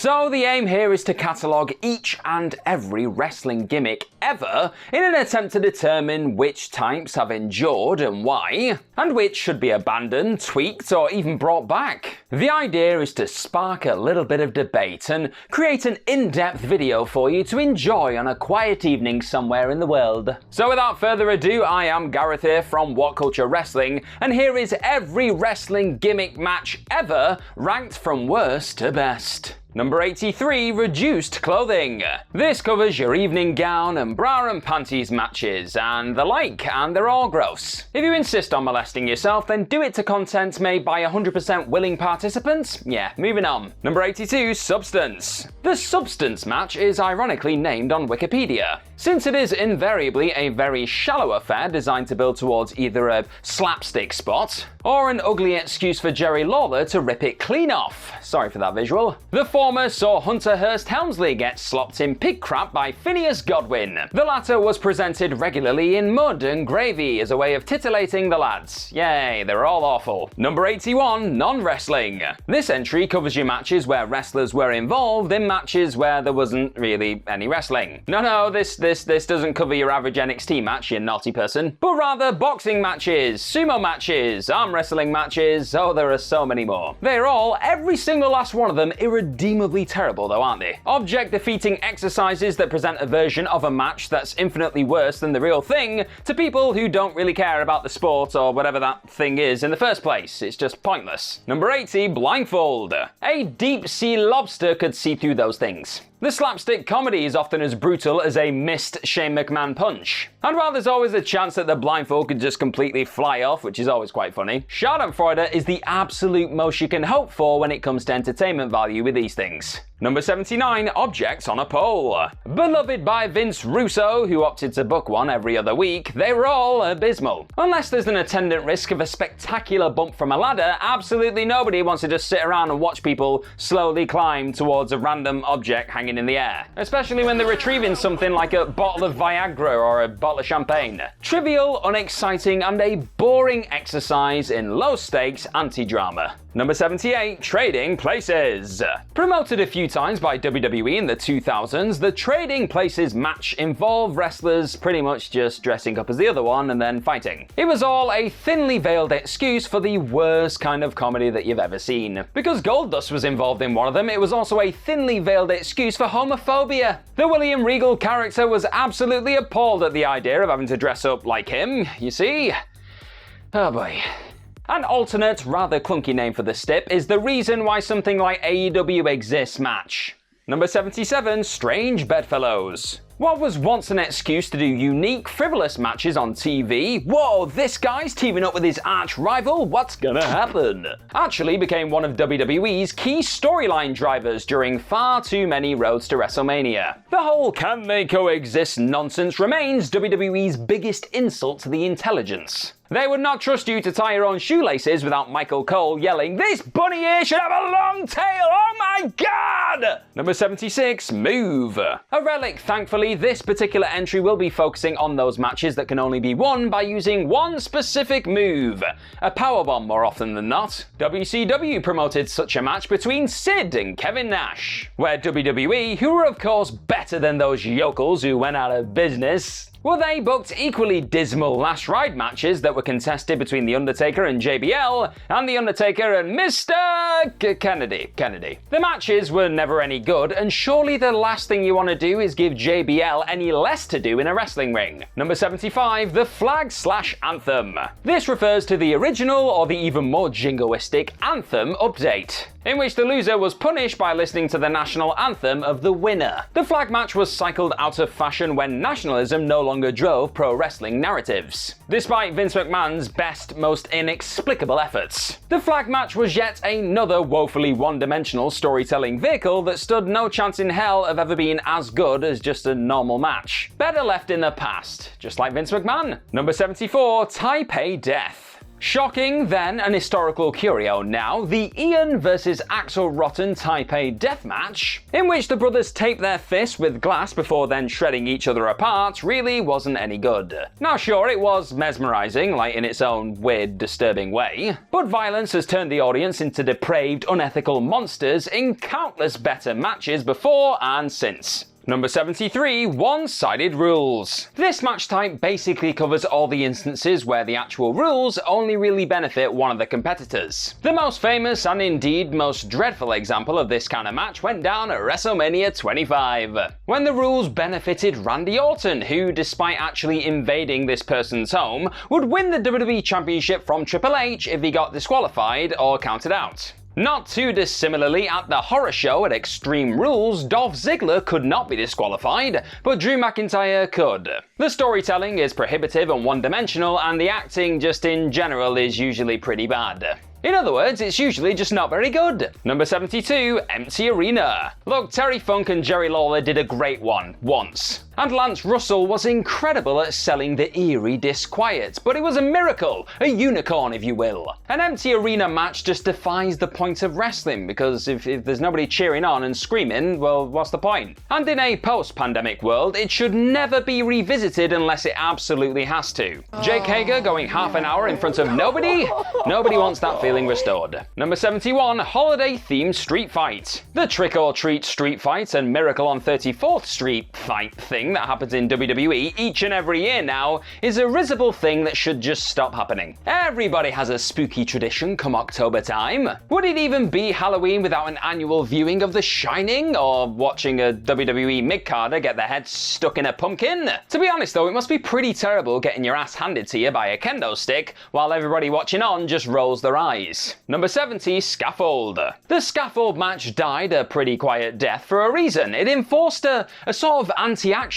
So the aim here is to catalogue each and every wrestling gimmick ever in an attempt to determine which types have endured and why, and which should be abandoned, tweaked, or even brought back. The idea is to spark a little bit of debate and create an in-depth video for you to enjoy on a quiet evening somewhere in the world. So without further ado, I am Gareth here from What Culture Wrestling, and here is every wrestling gimmick match ever ranked from worst to best. Number 83, Reduced Clothing. This covers your evening gown and bra and panties matches and the like, and they're all gross. If you insist on molesting yourself, then do it to content made by 100% willing participants. Yeah, moving on. Number 82, Substance. The Substance match is ironically named on Wikipedia, since it is invariably a very shallow affair designed to build towards either a slapstick spot or an ugly excuse for Jerry Lawler to rip it clean off. Sorry for that visual. The former saw Hunter Hearst Helmsley get slopped in pig crap by Phineas Godwin. The latter was presented regularly in mud and gravy as a way of titillating the lads. Yay, they're all awful. Number 81, Non-Wrestling. This entry covers your matches where wrestlers were involved in matches where there wasn't really any wrestling. No, this doesn't cover your average NXT match, you naughty person, but rather boxing matches, sumo matches, arm wrestling matches, oh there are so many more. They're all, every single last one of them, irredeemably terrible though, aren't they? Object-defeating exercises that present a version of a match that's infinitely worse than the real thing to people who don't really care about the sport or whatever that thing is in the first place. It's just pointless. Number 80, Blindfold. A deep-sea lobster could see through those things. The slapstick comedy is often as brutal as a missed Shane McMahon punch. And while there's always a chance that the blindfold could just completely fly off, which is always quite funny, Schadenfreude is the absolute most you can hope for when it comes to entertainment value with these things. Number 79, Objects on a Pole. Beloved by Vince Russo, who opted to book one every other week, they were all abysmal. Unless there's an attendant risk of a spectacular bump from a ladder, absolutely nobody wants to just sit around and watch people slowly climb towards a random object hanging in the air. Especially when they're retrieving something like a bottle of Viagra or a bottle of champagne. Trivial, unexciting, and a boring exercise in low-stakes anti-drama. Number 78, Trading Places. Promoted a few times by WWE in the 2000s, the Trading Places match involved wrestlers pretty much just dressing up as the other one and then fighting. It was all a thinly veiled excuse for the worst kind of comedy that you've ever seen. Because Goldust was involved in one of them, it was also a thinly veiled excuse for homophobia. The William Regal character was absolutely appalled at the idea of having to dress up like him, you see? Oh boy. An alternate, rather clunky name for the stip is the reason why something like AEW exists match. Number 77, Strange Bedfellows. What was once an excuse to do unique, frivolous matches on TV, whoa, this guy's teaming up with his arch rival, what's gonna happen? Actually became one of WWE's key storyline drivers during far too many roads to WrestleMania. The whole can they coexist nonsense remains WWE's biggest insult to the intelligence. They would not trust you to tie your own shoelaces without Michael Cole yelling, "This bunny here should have a long tail, oh my god!" Number 76, Move. A Relic, thankfully, this particular entry will be focusing on those matches that can only be won by using one specific move. A powerbomb more often than not. WCW promoted such a match between Sid and Kevin Nash, where WWE, who were of course better than those yokels who went out of business, well, they booked equally dismal last ride matches that were contested between The Undertaker and JBL, and The Undertaker and Mr. Kennedy. The matches were never any good, and surely the last thing you want to do is give JBL any less to do in a wrestling ring. Number 75, the Flag/Anthem. This refers to the original, or the even more jingoistic, Anthem update, in which the loser was punished by listening to the national anthem of the winner. The flag match was cycled out of fashion when nationalism no longer drove pro wrestling narratives, despite Vince McMahon's best, most inexplicable efforts. The flag match was yet another woefully one-dimensional storytelling vehicle that stood no chance in hell of ever being as good as just a normal match. Better left in the past, just like Vince McMahon. Number 74, Tye Death. Shocking then, an historical curio now, the Ian vs Axel Rotten Taipei Deathmatch, in which the brothers taped their fists with glass before then shredding each other apart, really wasn't any good. Now sure, it was mesmerizing, like in its own weird, disturbing way, but violence has turned the audience into depraved, unethical monsters in countless better matches before and since. Number 73, One-Sided Rules. This match type basically covers all the instances where the actual rules only really benefit one of the competitors. The most famous and indeed most dreadful example of this kind of match went down at WrestleMania 25, when the rules benefited Randy Orton, who, despite actually invading this person's home, would win the WWE Championship from Triple H if he got disqualified or counted out. Not too dissimilarly, at the horror show at Extreme Rules, Dolph Ziggler could not be disqualified, but Drew McIntyre could. The storytelling is prohibitive and one-dimensional, and the acting just in general is usually pretty bad. In other words, it's usually just not very good. Number 72, Empty Arena. Look, Terry Funk and Jerry Lawler did a great one, once. And Lance Russell was incredible at selling the eerie disquiet, but it was a miracle, a unicorn if you will. An empty arena match just defies the point of wrestling, because if there's nobody cheering on and screaming, well, what's the point? And in a post-pandemic world, it should never be revisited unless it absolutely has to. Jake Hager going half an hour in front of nobody? Nobody wants that feeling restored. Number 71, holiday-themed street fight. The trick-or-treat street fight and Miracle on 34th Street fight thing that happens in WWE each and every year now is a risible thing that should just stop happening. Everybody has a spooky tradition come October time. Would it even be Halloween without an annual viewing of The Shining, or watching a WWE mid-carder get their head stuck in a pumpkin? To be honest though, it must be pretty terrible getting your ass handed to you by a kendo stick while everybody watching on just rolls their eyes. Number 70, Scaffold. The Scaffold match died a pretty quiet death for a reason. It enforced a sort of anti-action,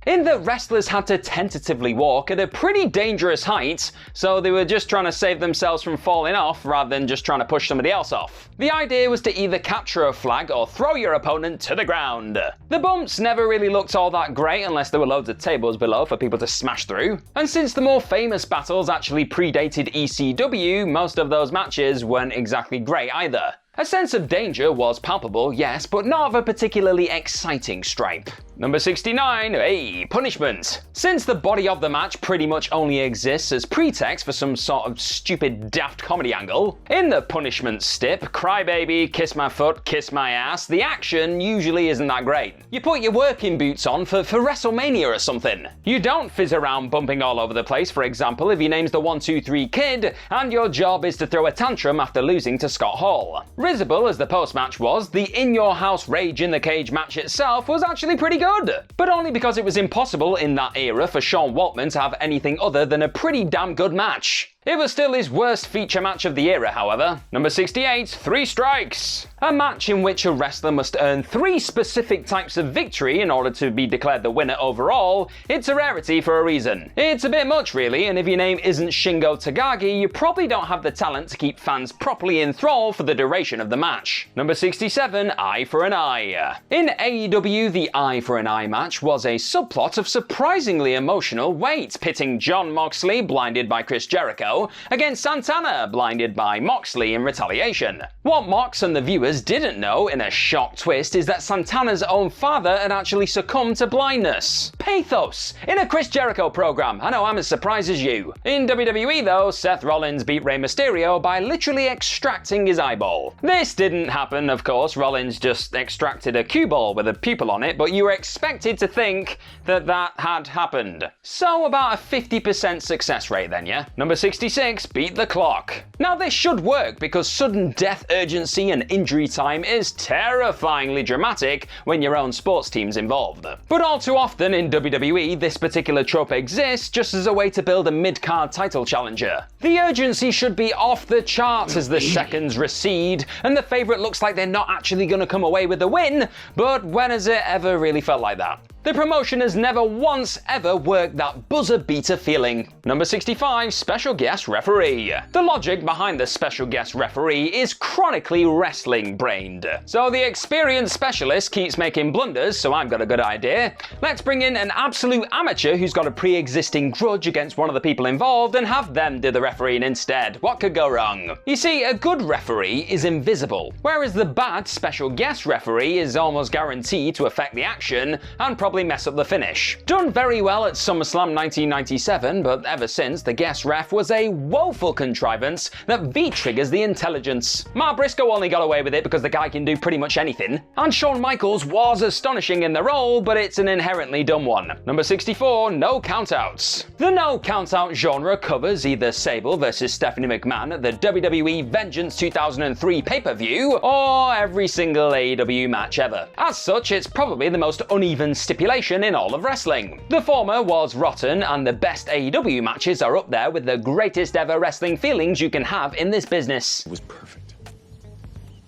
in that wrestlers had to tentatively walk at a pretty dangerous height, so they were just trying to save themselves from falling off rather than just trying to push somebody else off. The idea was to either capture a flag or throw your opponent to the ground. The bumps never really looked all that great unless there were loads of tables below for people to smash through, and since the more famous battles actually predated ECW, most of those matches weren't exactly great either. A sense of danger was palpable, yes, but not of a particularly exciting stripe. Number 69, punishment. Since the body of the match pretty much only exists as pretext for some sort of stupid daft comedy angle, in the punishment stip, crybaby, kiss my foot, kiss my ass, the action usually isn't that great. You put your working boots on for WrestleMania or something. You don't fizz around bumping all over the place, for example, if your name's the 1-2-3 Kid, and your job is to throw a tantrum after losing to Scott Hall. Risible as the post-match was, the in-your-house Rage in the Cage match itself was actually pretty good, but only because it was impossible in that era for Sean Waltman to have anything other than a pretty damn good match. It was still his worst feature match of the era, however. Number 68, 3 Strikes. A match in which a wrestler must earn 3 specific types of victory in order to be declared the winner overall. It's a rarity for a reason. It's a bit much really, and if your name isn't Shingo Takagi, you probably don't have the talent to keep fans properly enthralled for the duration of the match. Number 67, Eye for an Eye. In AEW, the Eye for an Eye match was a subplot of surprisingly emotional weight, pitting Jon Moxley, blinded by Chris Jericho, against Santana, blinded by Moxley in retaliation. What Mox and the viewers didn't know, in a shock twist, is that Santana's own father had actually succumbed to blindness. Pathos! In a Chris Jericho program. I know I'm as surprised as you. In WWE though, Seth Rollins beat Rey Mysterio by literally extracting his eyeball. This didn't happen, of course. Rollins just extracted a cue ball with a pupil on it, but you were expected to think that had happened. So about a 50% success rate then, yeah? Number 66, Beat the Clock. Now this should work because sudden death urgency and injury time is terrifyingly dramatic when your own sports team's involved. But all too often in WWE, this particular trope exists just as a way to build a mid-card title challenger. The urgency should be off the charts as the seconds recede, and the favourite looks like they're not actually going to come away with the win, but when has it ever really felt like that? The promotion has never once ever worked that buzzer-beater feeling. Number 65, Special Guest Referee. The logic behind the Special Guest Referee is chronically wrestling-brained. So the experienced specialist keeps making blunders, so I've got a good idea. Let's bring in an absolute amateur who's got a pre-existing grudge against one of the people involved and have them do the refereeing instead. What could go wrong? You see, a good referee is invisible, whereas the bad special guest referee is almost guaranteed to affect the action and probably mess up the finish. Done very well at SummerSlam 1997, but ever since, the guest ref was a woeful contrivance that V-triggers the intelligence. Mark Briscoe only got away with it because the guy can do pretty much anything, and Shawn Michaels was astonishing in the role, but it's an inherently dumb one. Number 64, No Countouts. The no countout genre covers either Sable versus Stephanie McMahon at the WWE Vengeance 2003 pay-per-view, or every single AEW match ever. As such, it's probably the most uneven stipulation in all of wrestling. The former was rotten, and the best AEW matches are up there with the greatest ever wrestling feelings you can have in this business. It was perfect.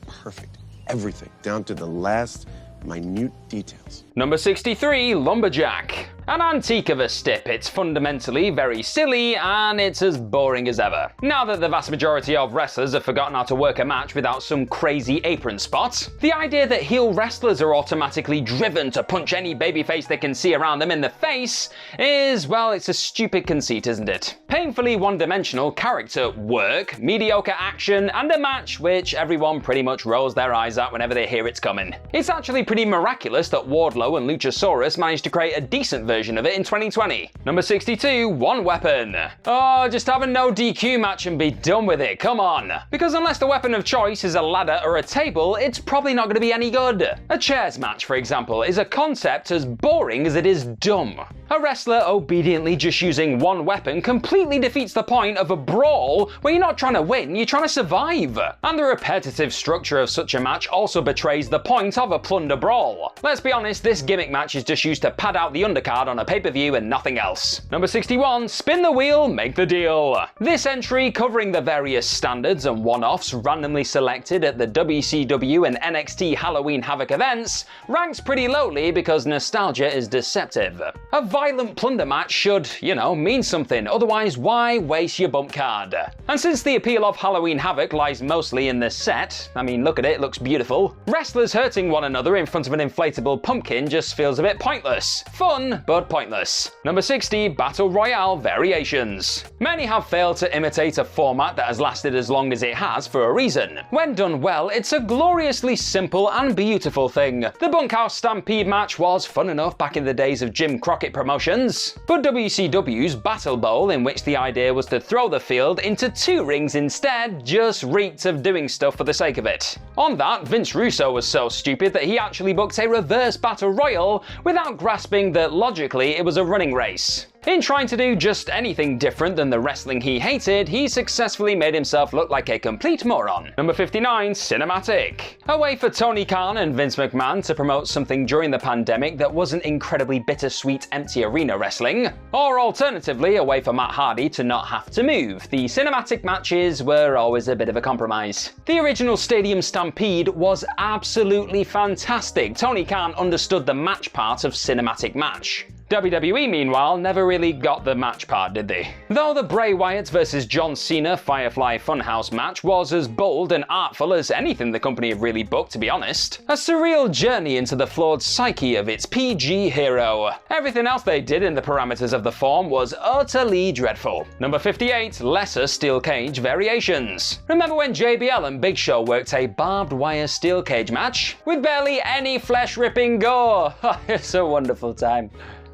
Perfect. Everything, down to the last minute details. Number 63, Lumberjack. An antique of a stip, it's fundamentally very silly and it's as boring as ever. Now that the vast majority of wrestlers have forgotten how to work a match without some crazy apron spot, the idea that heel wrestlers are automatically driven to punch any babyface they can see around them in the face is, well, it's a stupid conceit, isn't it? Painfully one-dimensional character work, mediocre action, and a match which everyone pretty much rolls their eyes at whenever they hear it's coming. It's actually pretty miraculous that Wardlow and Luchasaurus managed to create a decent version of it in 2020. Number 62, One Weapon. Oh, just have a no DQ match and be done with it, come on. Because unless the weapon of choice is a ladder or a table, it's probably not going to be any good. A chairs match, for example, is a concept as boring as it is dumb. A wrestler obediently just using one weapon completely defeats the point of a brawl where you're not trying to win, you're trying to survive. And the repetitive structure of such a match also betrays the point of a plunder brawl. Let's be honest, this gimmick match is just used to pad out the undercard on a pay-per-view and nothing else. Number 61, Spin the Wheel, Make the Deal. This entry, covering the various standards and one-offs randomly selected at the WCW and NXT Halloween Havoc events, ranks pretty lowly because nostalgia is deceptive. A violent plunder match should, mean something, otherwise why waste your bump card? And since the appeal of Halloween Havoc lies mostly in the set, I mean look at it, it looks beautiful, wrestlers hurting one another in front of an inflatable pumpkin just feels a bit pointless. Fun, but pointless. Number 60, Battle Royale Variations. Many have failed to imitate a format that has lasted as long as it has for a reason. When done well, it's a gloriously simple and beautiful thing. The Bunkhouse Stampede match was fun enough back in the days of Jim Crockett Promotions, but WCW's Battle Bowl, in which the idea was to throw the field into 2 rings instead, just reeked of doing stuff for the sake of it. On that, Vince Russo was so stupid that he actually booked a reverse battle royal without grasping that logically it was a running race. In trying to do just anything different than the wrestling he hated, he successfully made himself look like a complete moron. Number 59, Cinematic. A way for Tony Khan and Vince McMahon to promote something during the pandemic that wasn't incredibly bittersweet empty arena wrestling. Or alternatively, a way for Matt Hardy to not have to move. The cinematic matches were always a bit of a compromise. The original Stadium Stampede was absolutely fantastic. Tony Khan understood the match part of cinematic match. WWE, meanwhile, never really got the match part, did they? Though the Bray Wyatt vs John Cena Firefly Funhouse match was as bold and artful as anything the company have really booked, to be honest. A surreal journey into the flawed psyche of its PG hero. Everything else they did in the parameters of the form was utterly dreadful. Number 58, Lesser Steel Cage Variations. Remember when JBL and Big Show worked a barbed wire steel cage match? With barely any flesh-ripping gore. It's a wonderful time.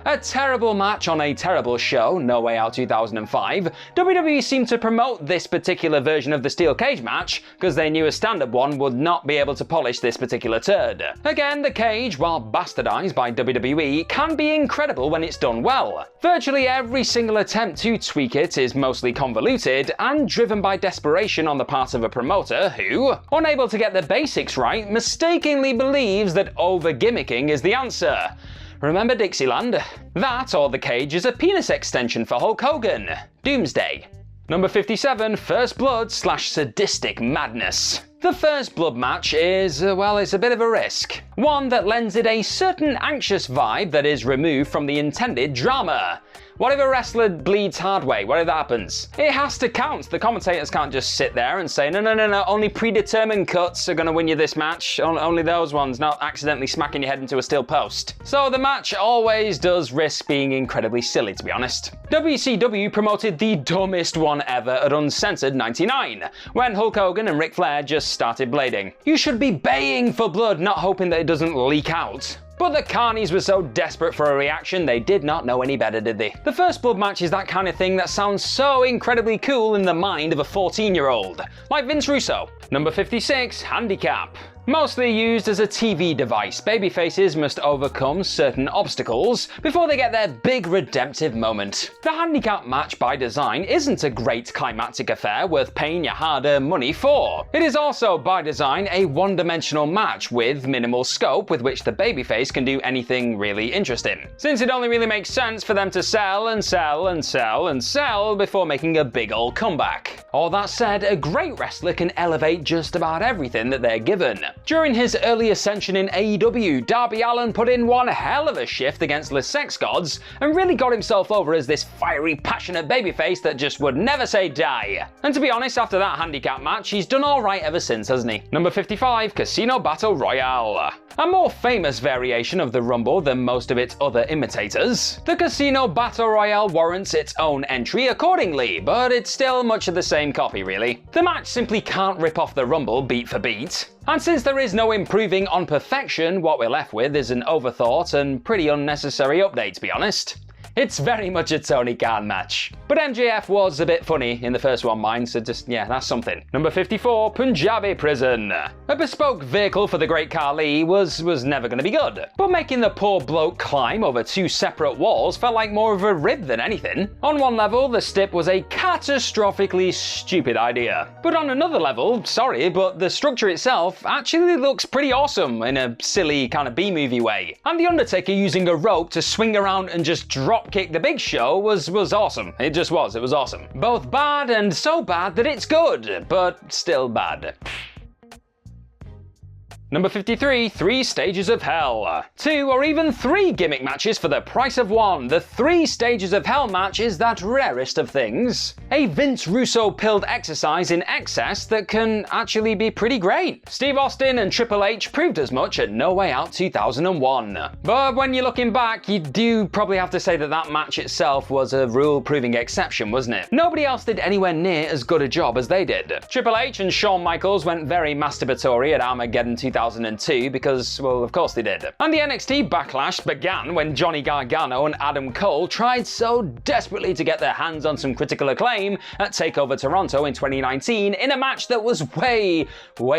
A terrible match on a terrible show, No Way Out 2005, WWE seemed to promote this particular version of the steel cage match because they knew a standard one would not be able to polish this particular turd. Again, the cage, while bastardized by WWE, can be incredible when it's done well. Virtually every single attempt to tweak it is mostly convoluted and driven by desperation on the part of a promoter who, unable to get the basics right, mistakenly believes that over-gimmicking is the answer. Remember Dixieland? That, or the cage, is a penis extension for Hulk Hogan. Doomsday. Number 57, First Blood / Sadistic Madness. The first blood match is, well, it's a bit of a risk. One that lends it a certain anxious vibe that is removed from the intended drama. What if a wrestler bleeds hard way? What if that happens? It has to count. The commentators can't just sit there and say, no, only predetermined cuts are going to win you this match. Only those ones, not accidentally smacking your head into a steel post. So the match always does risk being incredibly silly, to be honest. WCW promoted the dumbest one ever at Uncensored 99, when Hulk Hogan and Ric Flair just started blading. You should be baying for blood, not hoping that it doesn't leak out. But the carnies were so desperate for a reaction, they did not know any better, did they? The first blood match is that kind of thing that sounds so incredibly cool in the mind of a 14-year-old, like Vince Russo. Number 56, Handicap. Mostly used as a TV device, babyfaces must overcome certain obstacles before they get their big redemptive moment. The handicap match by design isn't a great climactic affair worth paying your hard-earned money for. It is also by design a one-dimensional match with minimal scope with which the babyface can do anything really interesting, since it only really makes sense for them to sell and sell and sell and sell before making a big ol' comeback. All that said, a great wrestler can elevate just about everything that they're given. During his early ascension in AEW, Darby Allin put in one hell of a shift against the sex gods and really got himself over as this fiery, passionate babyface that just would never say die. And to be honest, after that handicap match, he's done alright ever since, hasn't he? Number 55, Casino Battle Royale. A more famous variation of the Rumble than most of its other imitators, the Casino Battle Royale warrants its own entry accordingly, but it's still much of the same copy, really. The match simply can't rip off the Rumble beat for beat. And since there is no improving on perfection, what we're left with is an overthought and pretty unnecessary update, to be honest. It's very much a Tony Khan match. But MJF was a bit funny in the first one, mine, so just, yeah, that's something. Number 54, Punjabi Prison. A bespoke vehicle for the Great Khali was never going to be good, but making the poor bloke climb over two separate walls felt like more of a rib than anything. On one level, the stip was a catastrophically stupid idea. But on another level, sorry, but the structure itself actually looks pretty awesome in a silly kind of B-movie way. And The Undertaker using a rope to swing around and just drop kick the Big Show was awesome. It just was, it was awesome. Both bad and so bad that it's good, but still bad. Number 53, 3 Stages of Hell. 2 or even 3 gimmick matches for the price of 1. The 3 Stages of Hell match is that rarest of things. A Vince Russo pilled exercise in excess that can actually be pretty great. Steve Austin and Triple H proved as much at No Way Out 2001. But when you're looking back, you do probably have to say that that match itself was a rule-proving exception, wasn't it? Nobody else did anywhere near as good a job as they did. Triple H and Shawn Michaels went very masturbatory at Armageddon 2002 because, well, of course they did. And the NXT backlash began when Johnny Gargano and Adam Cole tried so desperately to get their hands on some critical acclaim at TakeOver Toronto in 2019 in a match that was way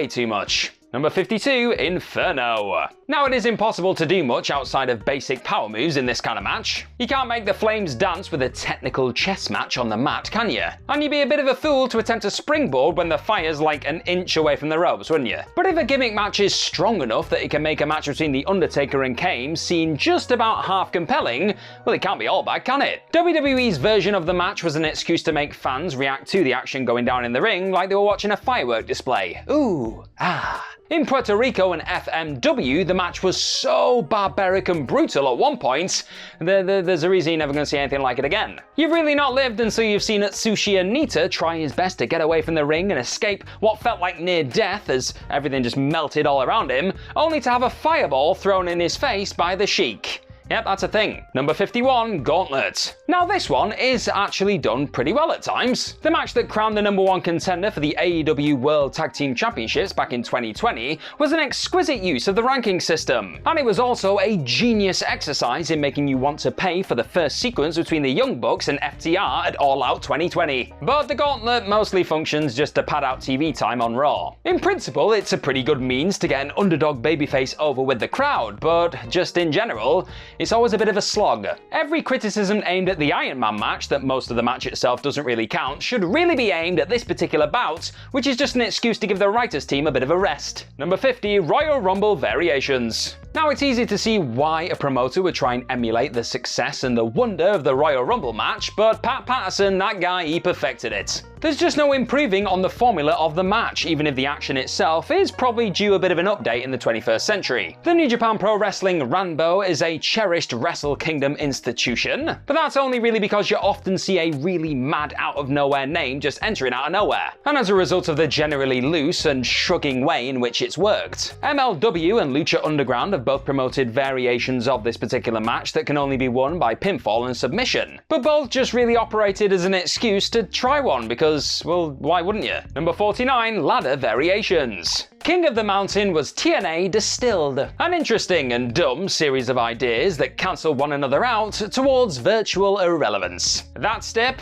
too much. Number 52, Inferno. Now, it is impossible to do much outside of basic power moves in this kind of match. You can't make the flames dance with a technical chess match on the mat, can you? And you'd be a bit of a fool to attempt a springboard when the fire's like an inch away from the ropes, wouldn't you? But if a gimmick match is strong enough that it can make a match between The Undertaker and Kane seem just about half compelling, well, it can't be all bad, can it? WWE's version of the match was an excuse to make fans react to the action going down in the ring like they were watching a firework display. Ooh, ah. In Puerto Rico and FMW, the match was so barbaric and brutal at one point, there's a reason you're never going to see anything like it again. You've really not lived until you've seen Atsushi Onita try his best to get away from the ring and escape what felt like near death as everything just melted all around him, only to have a fireball thrown in his face by the Sheik. Yep, that's a thing. Number 51, Gauntlet. Now this one is actually done pretty well at times. The match that crowned the #1 contender for the AEW World Tag Team Championships back in 2020 was an exquisite use of the ranking system. And it was also a genius exercise in making you want to pay for the first sequence between the Young Bucks and FTR at All Out 2020. But the Gauntlet mostly functions just to pad out TV time on Raw. In principle, it's a pretty good means to get an underdog babyface over with the crowd, but just in general, it's always a bit of a slog. Every criticism aimed at the Iron Man match, that most of the match itself doesn't really count, should really be aimed at this particular bout, which is just an excuse to give the writers team a bit of a rest. Number 50, Royal Rumble Variations. Now, it's easy to see why a promoter would try and emulate the success and the wonder of the Royal Rumble match, but Pat Patterson, that guy, he perfected it. There's just no improving on the formula of the match, even if the action itself is probably due a bit of an update in the 21st century. The New Japan Pro Wrestling Ranbo is a cherished Wrestle Kingdom institution, but that's only really because you often see a really mad out-of-nowhere name just entering out of nowhere, and as a result of the generally loose and shrugging way in which it's worked. MLW and Lucha Underground have both promoted variations of this particular match that can only be won by pinfall and submission, but both just really operated as an excuse to try one because, well, why wouldn't you? Number 49, ladder variations. King of the Mountain was TNA distilled, an interesting and dumb series of ideas that cancel one another out towards virtual irrelevance. That step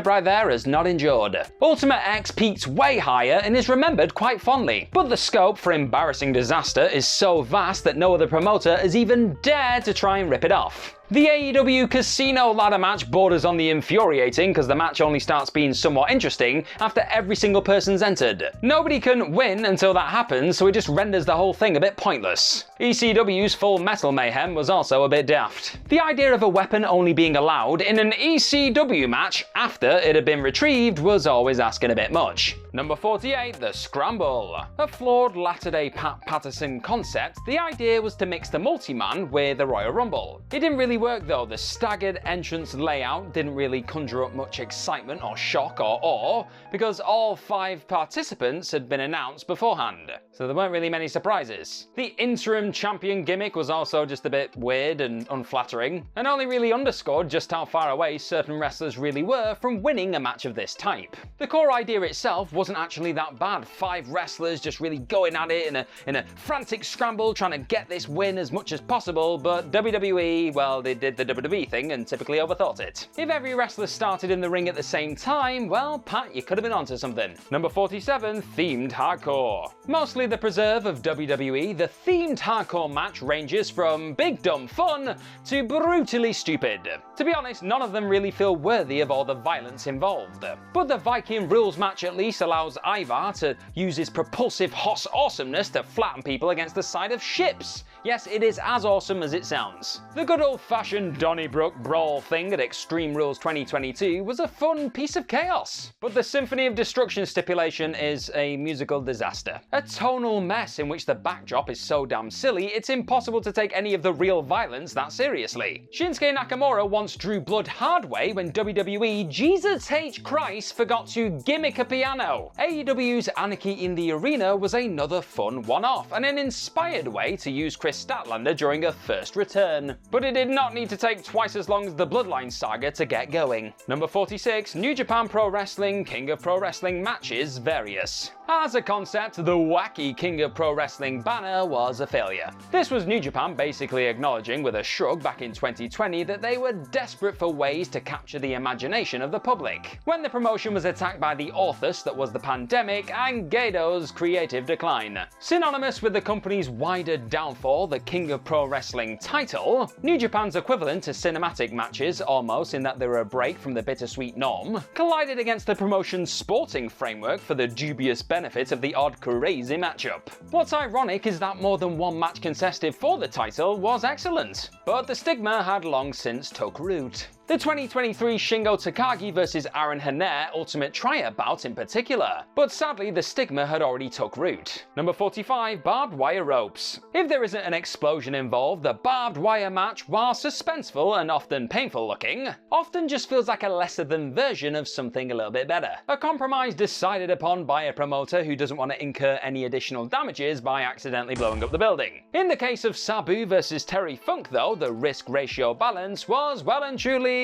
right there is not endured. Ultimate X peaked way higher and is remembered quite fondly, but the scope for embarrassing disaster is so vast that no other promoter has even dared to try and rip it off. The AEW Casino ladder match borders on the infuriating because the match only starts being somewhat interesting after every single person's entered. Nobody can win until that happens, so it just renders the whole thing a bit pointless. ECW's Full Metal Mayhem was also a bit daft. The idea of a weapon only being allowed in an ECW match after it had been retrieved was always asking a bit much. Number 48, the Scramble. A flawed latter-day Pat Patterson concept, the idea was to mix the multi-man with the Royal Rumble. It didn't really work though. The staggered entrance layout didn't really conjure up much excitement or shock or awe because all 5 participants had been announced beforehand, so there weren't really many surprises. The interim champion gimmick was also just a bit weird and unflattering, and only really underscored just how far away certain wrestlers really were from winning a match of this type. The core idea itself wasn't actually that bad. 5 wrestlers just really going at it in a frantic scramble trying to get this win as much as possible, but WWE, well, they did the WWE thing and typically overthought it. If every wrestler started in the ring at the same time, well, Pat, you could have been onto something. Number 47, themed hardcore. Mostly the preserve of WWE, the themed hardcore match ranges from big dumb fun to brutally stupid. To be honest, none of them really feel worthy of all the violence involved. But the Viking rules match at least allows Ivar to use his propulsive Hoss awesomeness to flatten people against the side of ships. Yes, it is as awesome as it sounds. The good old-fashioned Donnybrook brawl thing at Extreme Rules 2022 was a fun piece of chaos. But the Symphony of Destruction stipulation is a musical disaster. A tonal mess in which the backdrop is so damn silly, it's impossible to take any of the real violence that seriously. Shinsuke Nakamura once drew blood hard way when WWE, Jesus H. Christ, forgot to gimmick a piano. AEW's Anarchy in the Arena was another fun one-off, and an inspired way to use Chris Statlander during her first return. But it did not need to take twice as long as the Bloodline saga to get going. Number 46, New Japan Pro Wrestling King of Pro Wrestling matches various. As a concept, the wacky King of Pro Wrestling banner was a failure. This was New Japan basically acknowledging with a shrug back in 2020 that they were desperate for ways to capture the imagination of the public, when the promotion was attacked by the authors that was the pandemic and Gedo's creative decline. Synonymous with the company's wider downfall, the King of Pro Wrestling title, New Japan's equivalent to cinematic matches, almost in that they were a break from the bittersweet norm, collided against the promotion's sporting framework for the dubious benefit of the odd crazy matchup. What's ironic is that more than one match contested for the title was excellent, but the stigma had long since took root. The 2023 Shingo Takagi vs Aaron Henare Ultimate Triad bout in particular, but sadly the stigma had already took root. Number 45, barbed wire ropes. If there isn't an explosion involved, the barbed wire match, while suspenseful and often painful looking, often just feels like a lesser than version of something a little bit better. A compromise decided upon by a promoter who doesn't want to incur any additional damages by accidentally blowing up the building. In the case of Sabu vs Terry Funk though, the risk ratio balance was well and truly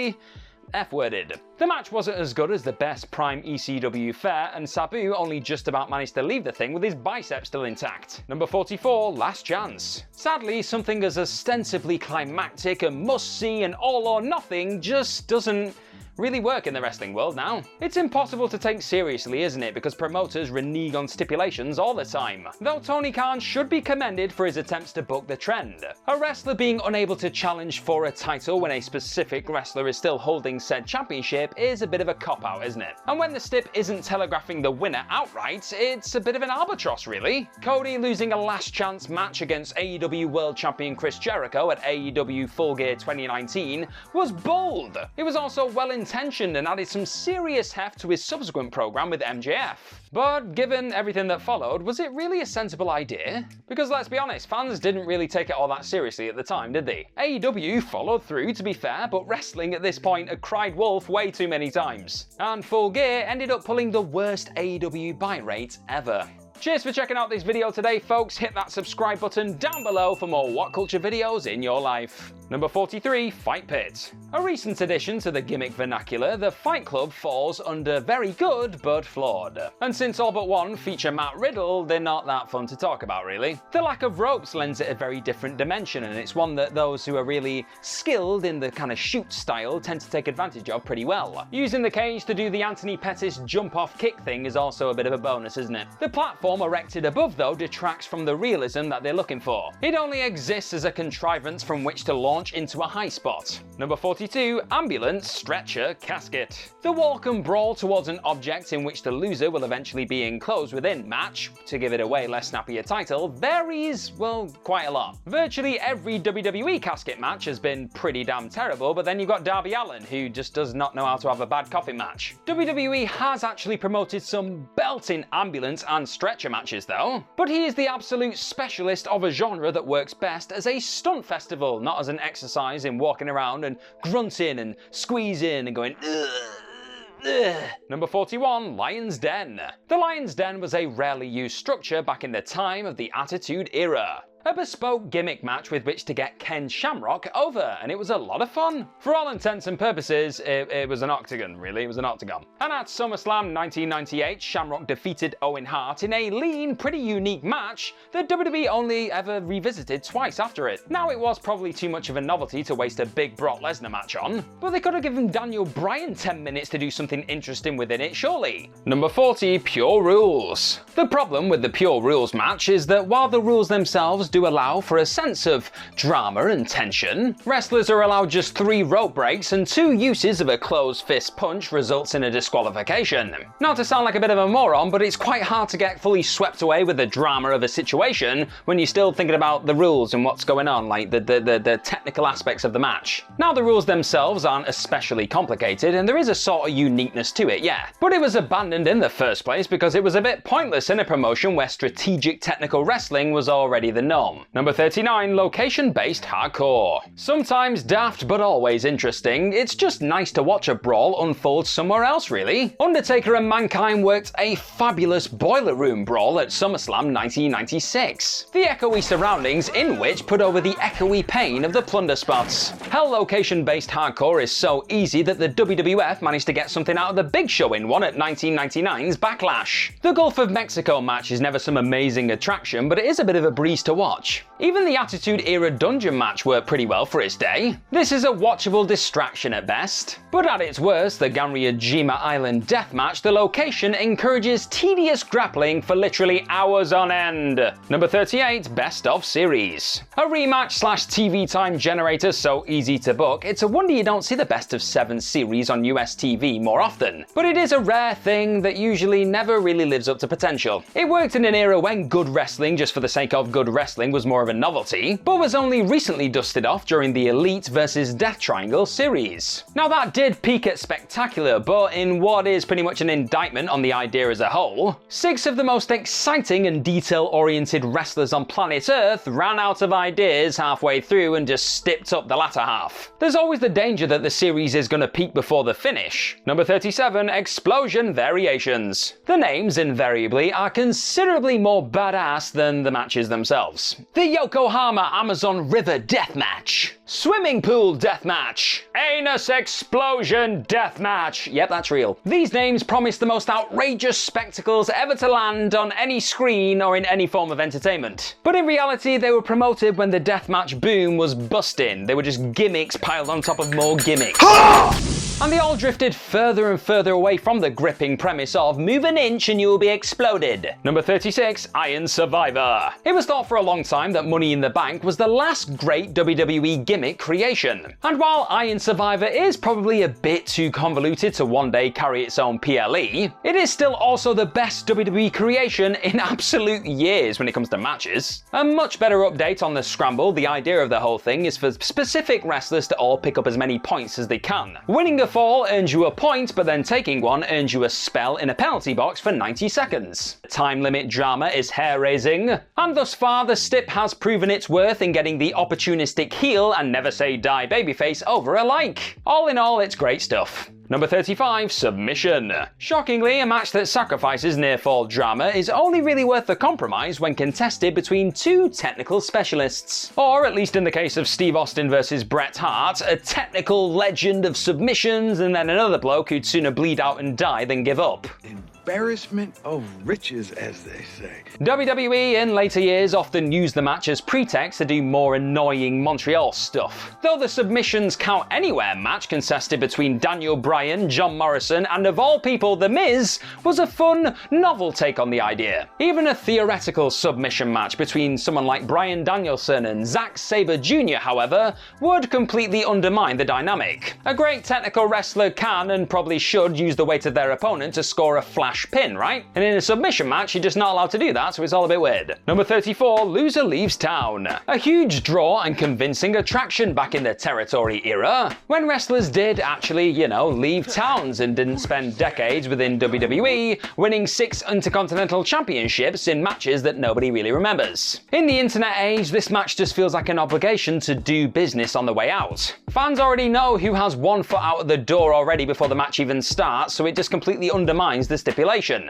F-worded. The match wasn't as good as the best prime ECW fare, and Sabu only just about managed to leave the thing with his biceps still intact. Number 44, Last Chance. Sadly, something as ostensibly climactic and must-see and all or nothing just doesn't really work in the wrestling world now. It's impossible to take seriously, isn't it, because promoters renege on stipulations all the time. Though Tony Khan should be commended for his attempts to buck the trend. A wrestler being unable to challenge for a title when a specific wrestler is still holding said championship is a bit of a cop-out, isn't it? And when the stip isn't telegraphing the winner outright, it's a bit of an albatross, really. Cody losing a last chance match against AEW World Champion Chris Jericho at AEW Full Gear 2019 was bold. It was also well well-intentioned and added some serious heft to his subsequent program with MJF. But given everything that followed, was it really a sensible idea? Because let's be honest, fans didn't really take it all that seriously at the time, did they? AEW followed through, to be fair, but wrestling at this point had cried wolf way too many times. And Full Gear ended up pulling the worst AEW buy rate ever. Cheers for checking out this video today, folks. Hit that subscribe button down below for more What Culture videos in your life. Number 43, Fight Pit. A recent addition to the Gimmick vernacular, the Fight Club falls under very good but flawed. And since all but one feature Matt Riddle, they're not that fun to talk about, really. The lack of ropes lends it a very different dimension, and it's one that those who are really skilled in the kind of shoot style tend to take advantage of pretty well. Using the cage to do the Anthony Pettis jump-off kick thing is also a bit of a bonus, isn't it? The platform erected above, though, detracts from the realism that they're looking for. It only exists as a contrivance from which to launch into a high spot. Number 42, Ambulance, Stretcher, Casket. The walk and brawl towards an object in which the loser will eventually be enclosed within match, to give it away less snappy a title, varies, well, quite a lot. Virtually every WWE casket match has been pretty damn terrible, but then you've got Darby Allin, who just does not know how to have a bad coffin match. WWE has actually promoted some belting ambulance and stretcher matches though, but he is the absolute specialist of a genre that works best as a stunt festival, not as an exercise in walking around and grunting and squeezing and going ugh. Number 41, Lion's Den. The Lion's Den was a rarely used structure back in the time of the Attitude Era. A bespoke gimmick match with which to get Ken Shamrock over, and it was a lot of fun. For all intents and purposes, it was an octagon, really, it was an octagon. And at SummerSlam 1998, Shamrock defeated Owen Hart in a lean, pretty unique match that WWE only ever revisited twice after it. Now, it was probably too much of a novelty to waste a big Brock Lesnar match on, but they could have given Daniel Bryan 10 minutes to do something interesting within it, surely. Number 40, Pure Rules. The problem with the Pure Rules match is that while the rules themselves do allow for a sense of drama and tension, wrestlers are allowed just 3 rope breaks, and 2 uses of a closed fist punch results in a disqualification. Not to sound like a bit of a moron, but it's quite hard to get fully swept away with the drama of a situation when you're still thinking about the rules and what's going on, like the technical aspects of the match. Now, the rules themselves aren't especially complicated, and there is a sort of uniqueness to it, yeah. But it was abandoned in the first place because it was a bit pointless in a promotion where strategic technical wrestling was already the norm. Number 39, Location-Based Hardcore. Sometimes daft but always interesting, it's just nice to watch a brawl unfold somewhere else, really. Undertaker and Mankind worked a fabulous Boiler Room brawl at SummerSlam 1996. The echoey surroundings in which put over the echoey pain of the plunder spots. Hell, Location-Based Hardcore is so easy that the WWF managed to get something out of the Big Show in one at 1999's Backlash. The Gulf of Mexico match is never some amazing attraction, but it is a bit of a breeze to watch. Even the Attitude Era dungeon match worked pretty well for its day. This is a watchable distraction at best. But at its worst, the Ganryujima Island death match, the location encourages tedious grappling for literally hours on end. Number 38, Best of Series. A rematch slash TV time generator so easy to book, it's a wonder you don't see the Best of 7 series on US TV more often. But it is a rare thing that usually never really lives up to potential. It worked in an era when good wrestling just for the sake of good wrestling was more of a novelty, but was only recently dusted off during the Elite vs Death Triangle series. Now, that did peak at spectacular, but in what is pretty much an indictment on the idea as a whole, 6 of the most exciting and detail-oriented wrestlers on planet Earth ran out of ideas halfway through and just stipped up the latter half. There's always the danger that the series is going to peak before the finish. Number 37, Explosion Variations. The names invariably are considerably more badass than the matches themselves. The Yokohama Amazon River Deathmatch. Swimming Pool Deathmatch. Anus Explosion Deathmatch. Yep, that's real. These names promise the most outrageous spectacles ever to land on any screen or in any form of entertainment. But in reality, they were promoted when the deathmatch boom was busting. They were just gimmicks piled on top of more gimmicks. And they all drifted further and further away from the gripping premise of move an inch and you'll be exploded. Number 36, Iron Survivor. It was thought for a long time that Money in the Bank was the last great WWE gimmick creation. And while Iron Survivor is probably a bit too convoluted to one day carry its own PLE, it is still also the best WWE creation in absolute years when it comes to matches. A much better update on the Scramble, the idea of the whole thing is for specific wrestlers to all pick up as many points as they can. Winning a a fall earns you a point, but then taking one earns you a spell in a penalty box for 90 seconds. The time limit drama is hair-raising, and thus far the stip has proven its worth in getting the opportunistic heel and never say die babyface over alike. All in all, it's great stuff. Number 35, Submission. Shockingly, a match that sacrifices near-fall drama is only really worth the compromise when contested between two technical specialists. Or, at least in the case of Steve Austin versus Bret Hart, a technical legend of submissions and then another bloke who'd sooner bleed out and die than give up. Embarrassment of riches, as they say. WWE in later years often used the match as pretext to do more annoying Montreal stuff. Though the Submissions Count Anywhere match contested between Daniel Bryan, John Morrison, and of all people The Miz was a fun, novel take on the idea. Even a theoretical submission match between someone like Bryan Danielson and Zack Sabre Jr., however, would completely undermine the dynamic. A great technical wrestler can and probably should use the weight of their opponent to score a flash pin, right? And in a submission match, you're just not allowed to do that, so it's all a bit weird. Number 34, Loser Leaves Town. A huge draw and convincing attraction back in the territory era, when wrestlers did actually, leave towns and didn't spend decades within WWE, winning 6 Intercontinental Championships in matches that nobody really remembers. In the internet age, this match just feels like an obligation to do business on the way out. Fans already know who has one foot out of the door already before the match even starts, so it just completely undermines the stipulation.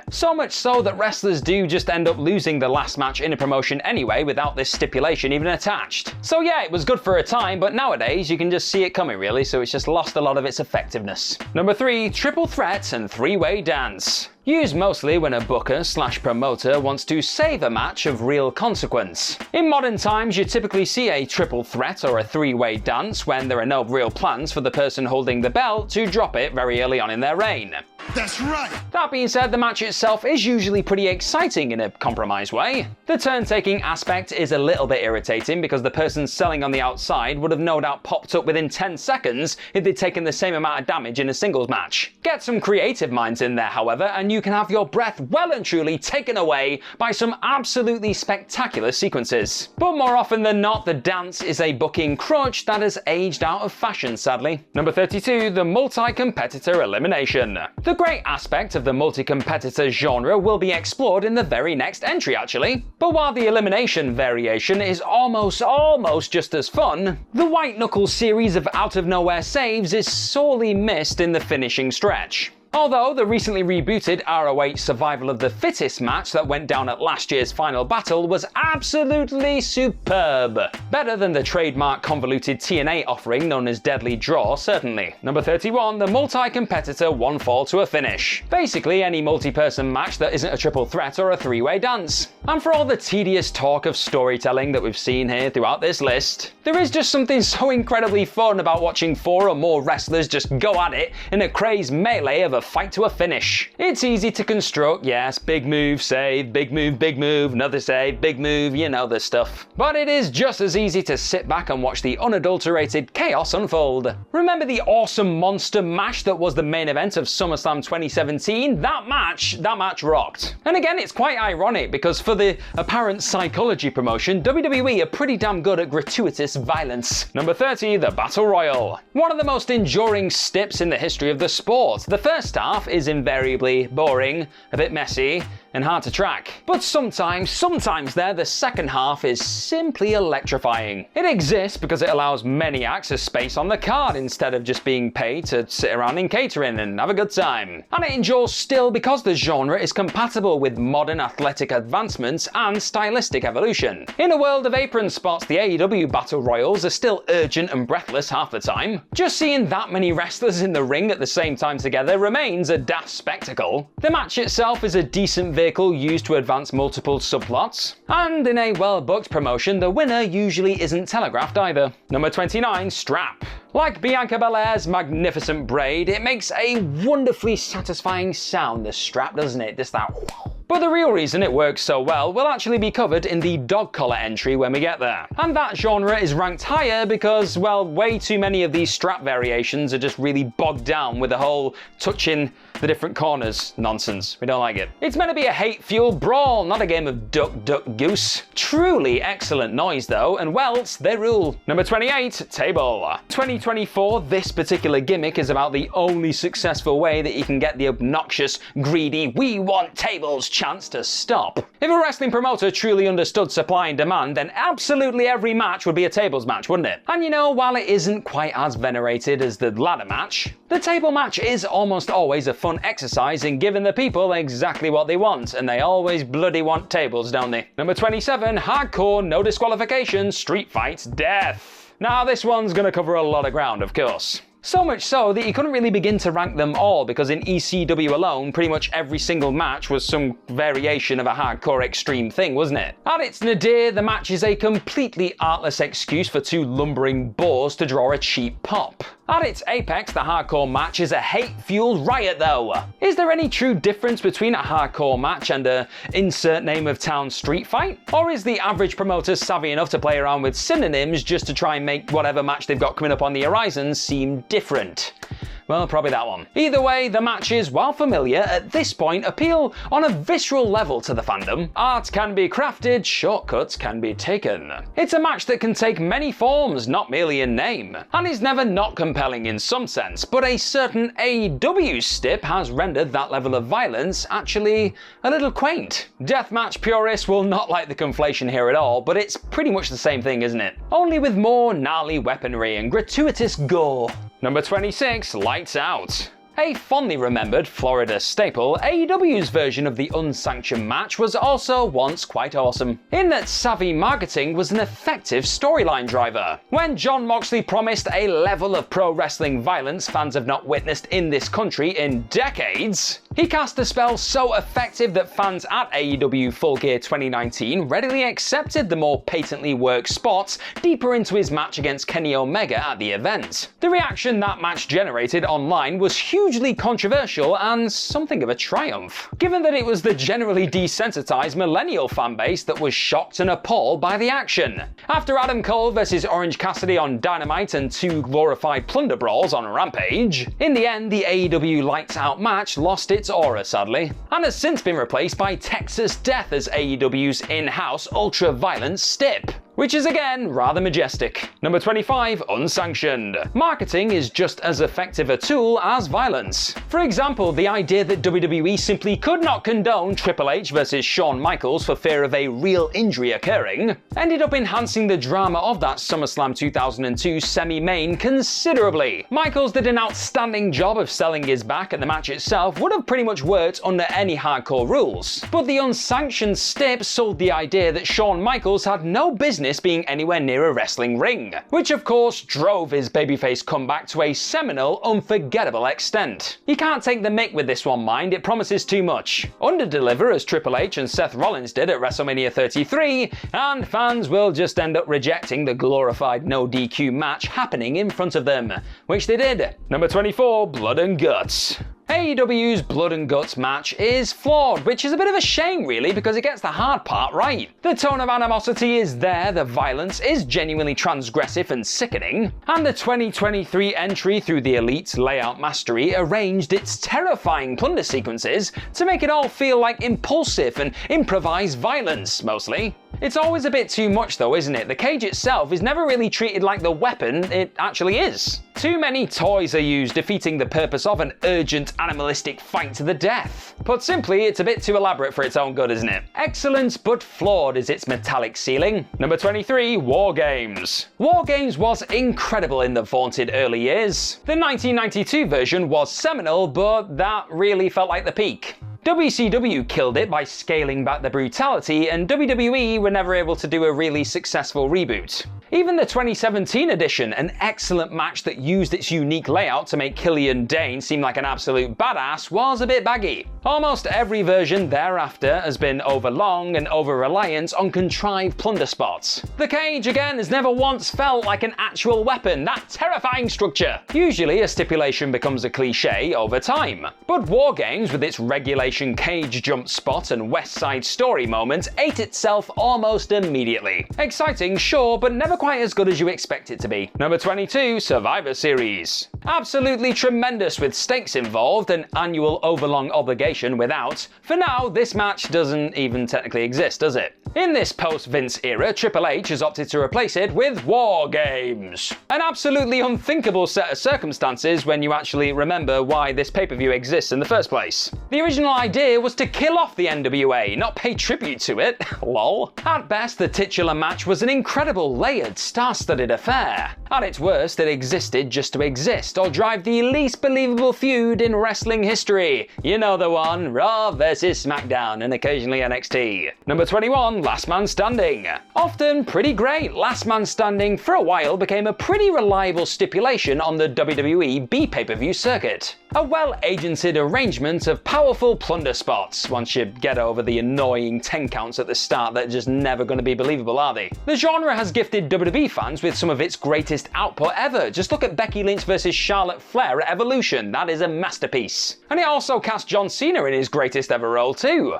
So much so that wrestlers do just end up losing the last match in a promotion anyway without this stipulation even attached. So yeah, it was good for a time, but nowadays you can just see it coming really, so it's just lost a lot of its effectiveness. Number 3, Triple Threat and Three-Way Dance. Used mostly when a booker/promoter wants to save a match of real consequence. In modern times, you typically see a triple threat or a three-way dance when there are no real plans for the person holding the belt to drop it very early on in their reign. That's right! That being said, the match itself is usually pretty exciting in a compromised way. The turn-taking aspect is a little bit irritating because the person selling on the outside would have no doubt popped up within 10 seconds if they'd taken the same amount of damage in a singles match. Get some creative minds in there, however, and you can have your breath well and truly taken away by some absolutely spectacular sequences. But more often than not, the dance is a booking crutch that has aged out of fashion, sadly. Number 32, the multi-competitor elimination. The great aspect of the multi-competitor genre will be explored in the very next entry, actually. But while the elimination variation is almost just as fun, the white knuckle series of out-of-nowhere saves is sorely missed in the finishing stretch. Although the recently rebooted ROH Survival of the Fittest match that went down at last year's final battle was absolutely superb. Better than the trademark convoluted TNA offering known as Deadly Draw, certainly. Number 31, the multi-competitor one fall to a finish. Basically any multi-person match that isn't a triple threat or a three-way dance. And for all the tedious talk of storytelling that we've seen here throughout this list, there is just something so incredibly fun about watching 4 or more wrestlers just go at it in a crazed melee of a fight to a finish. It's easy to construct, yes, big move, save, big move, another save, big move, you know the stuff. But it is just as easy to sit back and watch the unadulterated chaos unfold. Remember the awesome monster match that was the main event of SummerSlam 2017? That match rocked. And again, it's quite ironic because for the apparent psychology promotion, WWE are pretty damn good at gratuitous violence. Number 30, the Battle Royale. One of the most enduring stips in the history of the sport. The first half is invariably boring, a bit messy, and hard to track. But sometimes the second half is simply electrifying. It exists because it allows maniacs a space on the card instead of just being paid to sit around in catering and have a good time. And it endures still because the genre is compatible with modern athletic advancements and stylistic evolution. In a world of apron spots, the AEW Battle Royals are still urgent and breathless half the time. Just seeing that many wrestlers in the ring at the same time together remains a daft spectacle. The match itself is a decent vehicle used to advance multiple subplots, and in a well-booked promotion, the winner usually isn't telegraphed either. Number 29, Strap. Like Bianca Belair's magnificent braid, it makes a wonderfully satisfying sound, the strap, doesn't it? Just that. But the real reason it works so well will actually be covered in the dog collar entry when we get there. And that genre is ranked higher because, well, way too many of these strap variations are just really bogged down with the whole touching the different corners nonsense. We don't like it. It's meant to be a hate-fueled brawl, not a game of duck, duck, goose. Truly excellent noise though, and welts, they rule. Number 28, table. 2024, this particular gimmick is about the only successful way that you can get the obnoxious, greedy, we want tables chance to stop. If a wrestling promoter truly understood supply and demand, then absolutely every match would be a tables match, wouldn't it? And you know, while it isn't quite as venerated as the ladder match, the table match is almost always a fun exercise in giving the people exactly what they want, and they always bloody want tables, don't they? Number 27, hardcore, no disqualification, street fights, death. Now this one's gonna cover a lot of ground, of course. So much so that you couldn't really begin to rank them all, because in ECW alone, pretty much every single match was some variation of a hardcore extreme thing, wasn't it? At its nadir, the match is a completely artless excuse for two lumbering boors to draw a cheap pop. At its apex, the hardcore match is a hate-fueled riot though. Is there any true difference between a hardcore match and a insert name of town street fight? Or is the average promoter savvy enough to play around with synonyms just to try and make whatever match they've got coming up on the horizon seem different? Well, probably that one. Either way, the matches, while familiar, at this point appeal on a visceral level to the fandom. Art can be crafted, shortcuts can be taken. It's a match that can take many forms, not merely in name, and is never not compelling in some sense, but a certain AEW stip has rendered that level of violence actually a little quaint. Deathmatch purists will not like the conflation here at all, but it's pretty much the same thing, isn't it? Only with more gnarly weaponry and gratuitous gore. Number 26, Lights Out. A fondly remembered Florida staple, AEW's version of the unsanctioned match was also once quite awesome, in that savvy marketing was an effective storyline driver. When Jon Moxley promised a level of pro wrestling violence fans have not witnessed in this country in decades, he cast a spell so effective that fans at AEW Full Gear 2019 readily accepted the more patently worked spots deeper into his match against Kenny Omega at the event. The reaction that match generated online was hugely controversial and something of a triumph, given that it was the generally desensitized millennial fanbase that was shocked and appalled by the action. After Adam Cole versus Orange Cassidy on Dynamite and two glorified plunder brawls on Rampage, in the end the AEW Lights Out match lost its aura sadly, and has since been replaced by Texas Death as AEW's in-house ultra-violent stip, which is again rather majestic. Number 25, unsanctioned. Marketing is just as effective a tool as violence. For example, the idea that WWE simply could not condone Triple H versus Shawn Michaels for fear of a real injury occurring ended up enhancing the drama of that SummerSlam 2002 semi-main considerably. Michaels did an outstanding job of selling his back, and the match itself would have pretty much worked under any hardcore rules. But the unsanctioned stip sold the idea that Shawn Michaels had no business being anywhere near a wrestling ring, which of course drove his babyface comeback to a seminal, unforgettable extent. You can't take the mick with this one, mind, it promises too much. Underdeliver as Triple H and Seth Rollins did at WrestleMania 33, and fans will just end up rejecting the glorified no DQ match happening in front of them, which they did. Number 24, Blood and Guts. AEW's Blood and Guts match is flawed, which is a bit of a shame really, because it gets the hard part right. The tone of animosity is there, the violence is genuinely transgressive and sickening, and the 2023 entry through the Elite Layout Mastery arranged its terrifying plunder sequences to make it all feel like impulsive and improvised violence, mostly. It's always a bit too much though, isn't it? The cage itself is never really treated like the weapon it actually is. Too many toys are used, defeating the purpose of an urgent animalistic fight to the death. Put simply, it's a bit too elaborate for its own good, isn't it? Excellent but flawed is its metallic ceiling. Number 23, War Games. War Games was incredible in the vaunted early years. The 1992 version was seminal, but that really felt like the peak. WCW killed it by scaling back the brutality, and WWE were never able to do a really successful reboot. Even the 2017 edition, an excellent match that used its unique layout to make Killian Dane seem like an absolute badass, was a bit baggy. Almost every version thereafter has been over-long and over-reliant on contrived plunder spots. The cage, again, has never once felt like an actual weapon, that terrifying structure. Usually a stipulation becomes a cliche over time, but Wargames, with its regulation cage jump spot and West Side Story moment, ate itself almost immediately. Exciting, sure, but never quite as good as you expect it to be. Number 22, Survivor Series. Absolutely tremendous with stakes involved and annual overlong obligation without. For now, this match doesn't even technically exist, does it? In this post-Vince era, Triple H has opted to replace it with War Games. An absolutely unthinkable set of circumstances when you actually remember why this pay-per-view exists in the first place. The original idea was to kill off the NWA, not pay tribute to it. Lol. At best, the titular match was an incredible, layered, star-studded affair. At its worst, it existed just to exist, or drive the least believable feud in wrestling history. You know the one, Raw vs SmackDown, and occasionally NXT. Number 21, Last Man Standing. Often pretty great, Last Man Standing for a while became a pretty reliable stipulation on the WWE B pay-per-view circuit. A well-agented arrangement of powerful plunder spots, once you get over the annoying 10 counts at the start that are just never going to be believable, are they? The genre has gifted WWE fans with some of its greatest output ever. Just look at Becky Lynch vs Charlotte Flair at Evolution, that is a masterpiece. And it also cast John Cena in his greatest ever role too.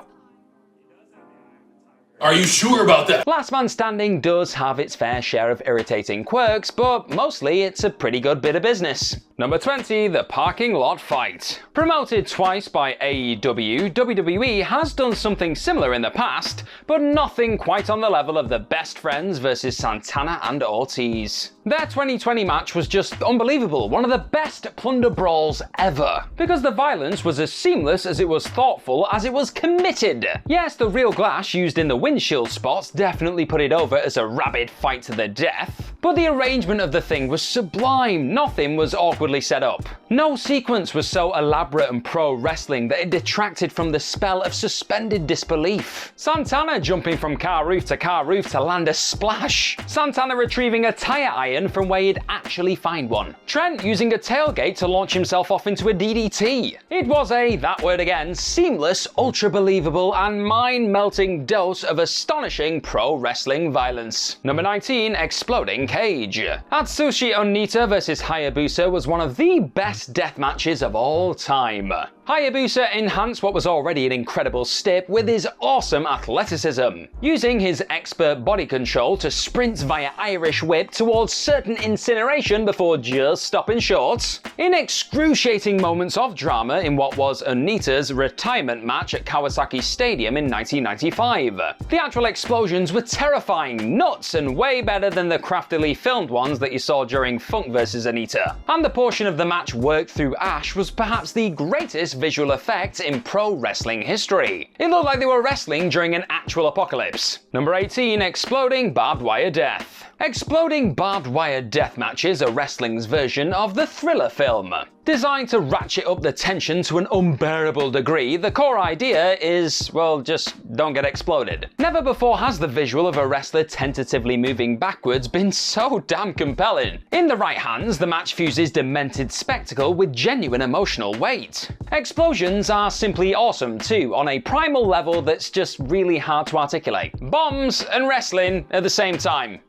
Are you sure about that? Last Man Standing does have its fair share of irritating quirks, but mostly it's a pretty good bit of business. Number 20, the Parking Lot Fight. Promoted twice by AEW, WWE has done something similar in the past, but nothing quite on the level of the Best Friends versus Santana and Ortiz. Their 2020 match was just unbelievable, one of the best plunder brawls ever, because the violence was as seamless as it was thoughtful as it was committed. Yes, the real glass used in the windshield spots definitely put it over as a rabid fight to the death, but the arrangement of the thing was sublime. Nothing was awkwardly set up. No sequence was so elaborate and pro-wrestling that it detracted from the spell of suspended disbelief. Santana jumping from car roof to land a splash. Santana retrieving a tire iron from where he'd actually find one. Trent using a tailgate to launch himself off into a DDT. It was a, that word again, seamless, ultra-believable and mind-melting dose of astonishing pro-wrestling violence. Number 19, Exploding Cage. Atsushi Onita vs Hayabusa was one of the best death matches of all time. Hayabusa enhanced what was already an incredible stip with his awesome athleticism, using his expert body control to sprint via Irish whip towards certain incineration before just stopping short. In excruciating moments of drama in what was Onita's retirement match at Kawasaki Stadium in 1995. The actual explosions were terrifying, nuts, and way better than the craftily filmed ones that you saw during Funk vs Onita. And the portion of the match worked through ash was perhaps the greatest visual effect in pro wrestling history. It looked like they were wrestling during an actual apocalypse. Number 18, Exploding Barbed Wire Death. Exploding barbed wire death matches are wrestling's version of the Thriller film. Designed to ratchet up the tension to an unbearable degree, the core idea is, well, just don't get exploded. Never before has the visual of a wrestler tentatively moving backwards been so damn compelling. In the right hands, the match fuses demented spectacle with genuine emotional weight. Explosions are simply awesome too, on a primal level that's just really hard to articulate. Bombs and wrestling at the same time.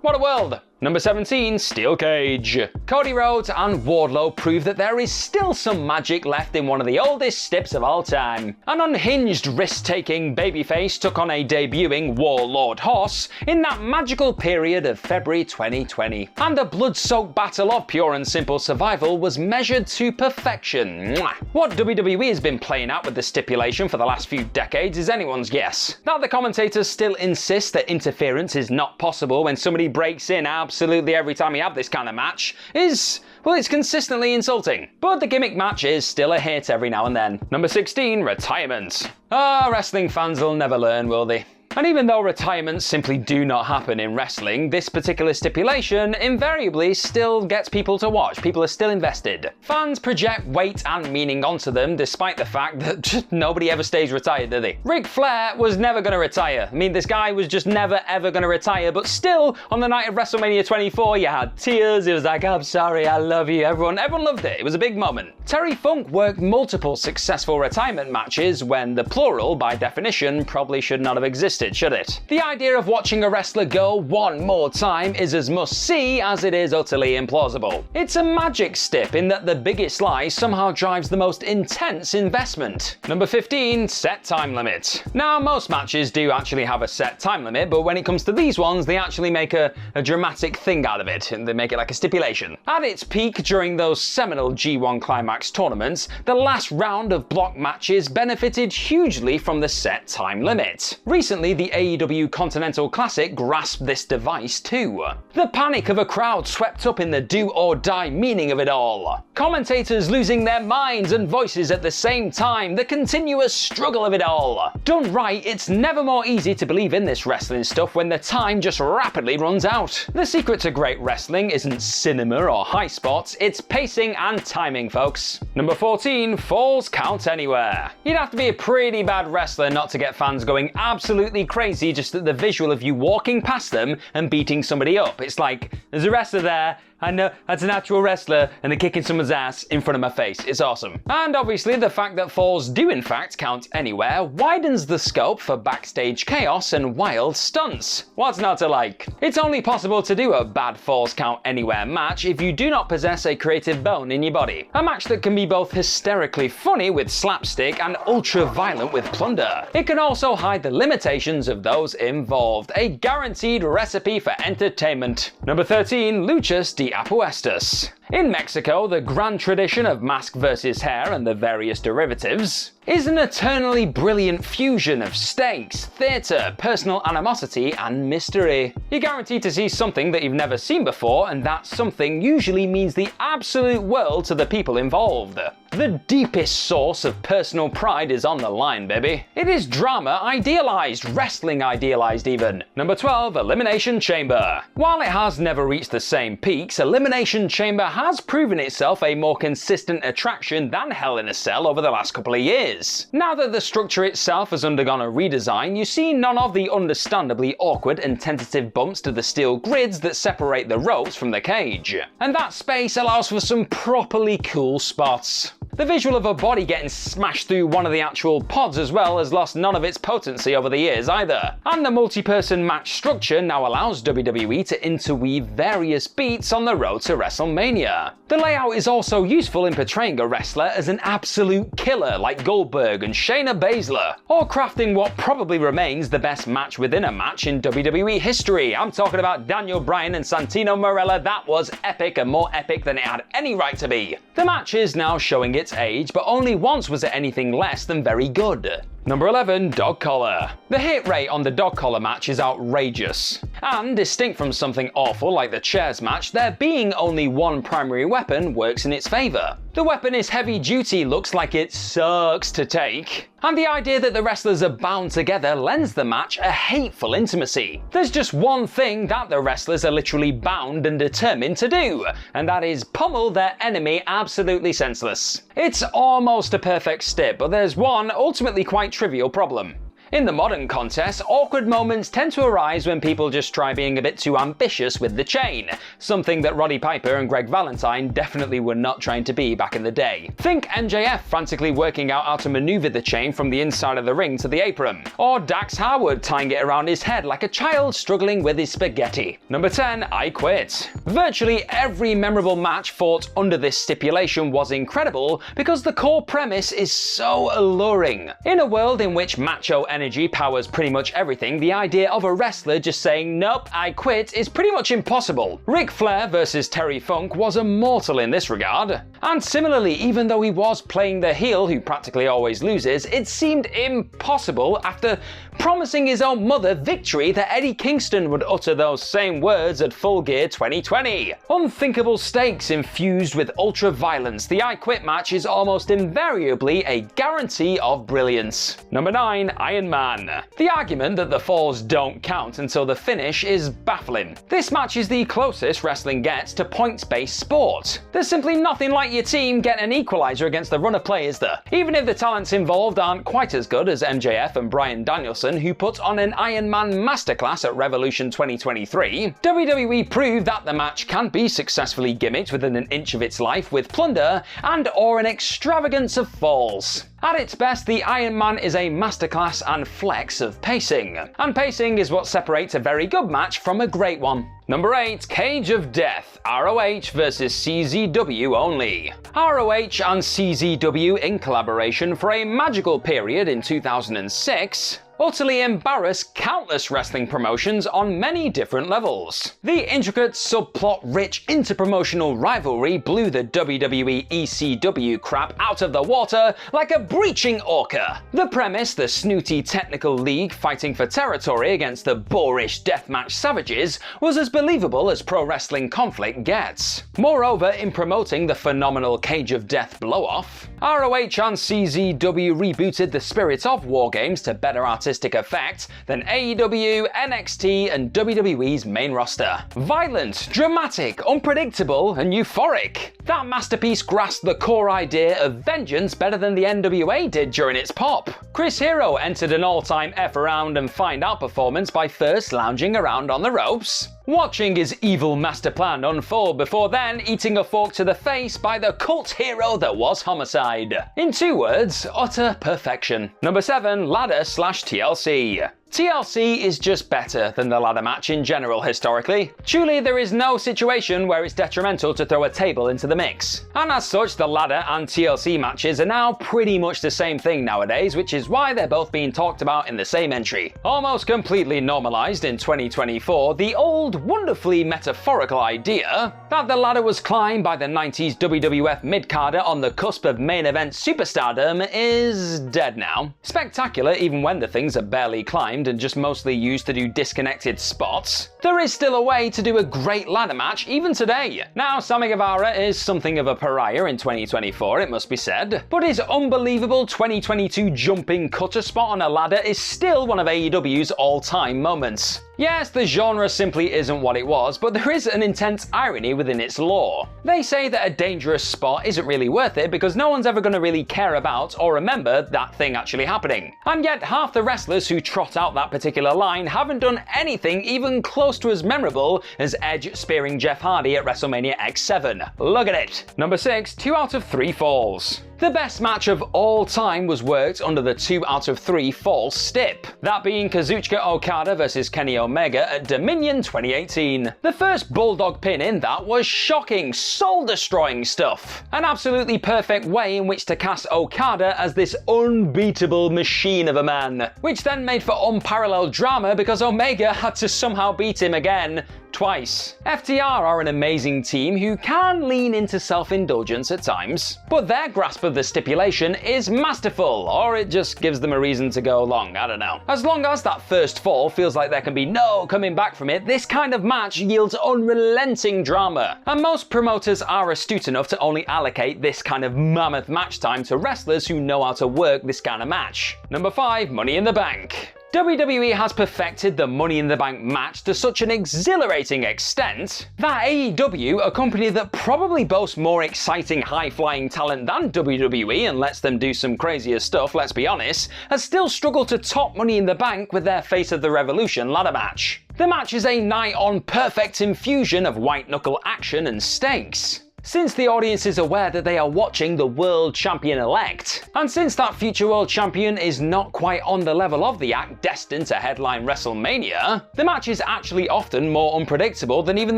What a world! Number 17, Steel Cage. Cody Rhodes and Wardlow prove that there is still some magic left in one of the oldest stips of all time. An unhinged, risk-taking babyface took on a debuting Warlord Hoss in that magical period of February 2020. And the blood-soaked battle of pure and simple survival was measured to perfection. What WWE has been playing out with the stipulation for the last few decades is anyone's guess. That the commentators still insist that interference is not possible when somebody breaks in absolutely every time you have this kind of match is, well, it's consistently insulting. But the gimmick match is still a hit every now and then. Number 16, Retirement. Wrestling fans will never learn, will they? And even though retirements simply do not happen in wrestling, this particular stipulation invariably still gets people to watch. People are still invested. Fans project weight and meaning onto them despite the fact that just nobody ever stays retired, do they? Ric Flair was never going to retire. I mean, this guy was just never ever going to retire, but still, on the night of WrestleMania 24, you had tears. It was like, I'm sorry, I love you. Everyone loved it. It was a big moment. Terry Funk worked multiple successful retirement matches when the plural, by definition, probably should not have existed, should it? The idea of watching a wrestler go one more time is as must-see as it is utterly implausible. It's a magic stip in that the biggest lie somehow drives the most intense investment. Number 15, set time limit. Now, most matches do actually have a set time limit, but when it comes to these ones, they actually make a dramatic thing out of it, and they make it like a stipulation. At its peak during those seminal G1 Climax tournaments, the last round of block matches benefited hugely from the set time limit. Recently, the AEW Continental Classic grasped this device too. The panic of a crowd swept up in the do or die meaning of it all. Commentators losing their minds and voices at the same time, the continuous struggle of it all. Done right, it's never more easy to believe in this wrestling stuff when the time just rapidly runs out. The secret to great wrestling isn't cinema or high spots, it's pacing and timing, folks. Number 14, falls count anywhere. You'd have to be a pretty bad wrestler not to get fans going absolutely crazy just at the visual of you walking past them and beating somebody up. It's like, there's a wrestler there, I know that's an actual wrestler and they're kicking someone's ass in front of my face. It's awesome. And obviously the fact that falls do in fact count anywhere widens the scope for backstage chaos and wild stunts. What's not to like? It's only possible to do a bad falls count anywhere match if you do not possess a creative bone in your body. A match that can be both hysterically funny with slapstick and ultra violent with plunder. It can also hide the limitations of those involved. A guaranteed recipe for entertainment. Number 13, Luchas de Aestus. In Mexico, the grand tradition of mask versus hair and the various derivatives is an eternally brilliant fusion of stakes, theatre, personal animosity, and mystery. You're guaranteed to see something that you've never seen before, and that something usually means the absolute world to the people involved. The deepest source of personal pride is on the line, baby. It is drama idealized, wrestling idealized even. Number 12, Elimination Chamber. While it has never reached the same peaks, Elimination Chamber has proven itself a more consistent attraction than Hell in a Cell over the last couple of years. Now that the structure itself has undergone a redesign, you see none of the understandably awkward and tentative bumps to the steel grids that separate the ropes from the cage. And that space allows for some properly cool spots. The visual of a body getting smashed through one of the actual pods as well has lost none of its potency over the years either. And the multi-person match structure now allows WWE to interweave various beats on the road to WrestleMania. The layout is also useful in portraying a wrestler as an absolute killer like Goldberg and Shayna Baszler, or crafting what probably remains the best match within a match in WWE history. I'm talking about Daniel Bryan and Santino Marella. That was epic, and more epic than it had any right to be. The match is now showing its age, but only once was it anything less than very good. Number 11, Dog Collar. The hit rate on the Dog Collar match is outrageous. And distinct from something awful like the chairs match, there being only one primary weapon works in its favour. The weapon is heavy duty, looks like it sucks to take. And the idea that the wrestlers are bound together lends the match a hateful intimacy. There's just one thing that the wrestlers are literally bound and determined to do, and that is pummel their enemy absolutely senseless. It's almost a perfect stip, but there's one ultimately quite trivial problem. In the modern contest, awkward moments tend to arise when people just try being a bit too ambitious with the chain, something that Roddy Piper and Greg Valentine definitely were not trying to be back in the day. Think MJF frantically working out how to maneuver the chain from the inside of the ring to the apron, or Dax Howard tying it around his head like a child struggling with his spaghetti. Number 10, I Quit. Virtually every memorable match fought under this stipulation was incredible because the core premise is so alluring. In a world in which macho energy powers pretty much everything, the idea of a wrestler just saying, nope, I quit is pretty much impossible. Ric Flair versus Terry Funk was immortal in this regard. And similarly, even though he was playing the heel who practically always loses, it seemed impossible after promising his own mother victory that Eddie Kingston would utter those same words at Full Gear 2020. Unthinkable stakes infused with ultra violence, the I Quit match is almost invariably a guarantee of brilliance. Number 9, Iron Man. The argument that the falls don't count until the finish is baffling. This match is the closest wrestling gets to points-based sport. There's simply nothing like your team getting an equalizer against the run of play, is there? Even if the talents involved aren't quite as good as MJF and Bryan Danielson, who put on an Iron Man masterclass at Revolution 2023, WWE proved that the match can be successfully gimmicked within an inch of its life with plunder and or an extravagance of falls. At its best, the Iron Man is a masterclass and flex of pacing. And pacing is what separates a very good match from a great one. Number 8, Cage of Death, ROH vs CZW only. ROH and CZW in collaboration for a magical period in 2006 utterly embarrassed countless wrestling promotions on many different levels. The intricate, subplot-rich interpromotional rivalry blew the WWE ECW crap out of the water like a breaching orca. The premise, the snooty technical league fighting for territory against the boorish deathmatch savages, was as believable as pro wrestling conflict gets. Moreover, in promoting the phenomenal Cage of Death blow-off, ROH and CZW rebooted the spirit of War Games to better artistic effect than AEW, NXT, and WWE's main roster. Violent, dramatic, unpredictable, and euphoric. That masterpiece grasped the core idea of vengeance better than the NWA did during its pop. Chris Hero entered an all-time F around and find out performance by first lounging around on the ropes, watching his evil master plan unfold before then eating a fork to the face by the cult hero that was Homicide. In 2 words, utter perfection. Number 7, Ladder/TLC. TLC is just better than the ladder match in general historically. Truly, there is no situation where it's detrimental to throw a table into the mix. And as such, the ladder and TLC matches are now pretty much the same thing nowadays, which is why they're both being talked about in the same entry. Almost completely normalized in 2024, the old, wonderfully metaphorical idea that the ladder was climbed by the 90s WWF mid-carder on the cusp of main event superstardom is dead now. Spectacular even when the things are barely climbed and just mostly used to do disconnected spots, there is still a way to do a great ladder match even today. Now, Sammy Guevara is something of a pariah in 2024, it must be said, but his unbelievable 2022 jumping cutter spot on a ladder is still one of AEW's all-time moments. Yes, the genre simply isn't what it was, but there is an intense irony within its lore. They say that a dangerous spot isn't really worth it because no one's ever going to really care about or remember that thing actually happening. And yet half the wrestlers who trot out that particular line haven't done anything even close to as memorable as Edge spearing Jeff Hardy at WrestleMania X7. Look at it! Number 6, 2 out of 3 falls. The best match of all time was worked under the 2 out of 3 fall stip, that being Kazuchika Okada vs Kenny Omega at Dominion 2018. The first bulldog pin in that was shocking, soul-destroying stuff. An absolutely perfect way in which to cast Okada as this unbeatable machine of a man, which then made for unparalleled drama because Omega had to somehow beat him again, twice. FTR are an amazing team who can lean into self-indulgence at times, but their grasp of the stipulation is masterful, or it just gives them a reason to go long, I don't know. As long as that first fall feels like there can be no coming back from it, this kind of match yields unrelenting drama, and most promoters are astute enough to only allocate this kind of mammoth match time to wrestlers who know how to work this kind of match. Number 5, Money in the Bank. WWE has perfected the Money in the Bank match to such an exhilarating extent that AEW, a company that probably boasts more exciting high-flying talent than WWE and lets them do some crazier stuff, let's be honest, has still struggled to top Money in the Bank with their Face of the Revolution ladder match. The match is a nigh-on perfect infusion of white-knuckle action and stakes, since the audience is aware that they are watching the world champion-elect. And since that future world champion is not quite on the level of the act destined to headline WrestleMania, the match is actually often more unpredictable than even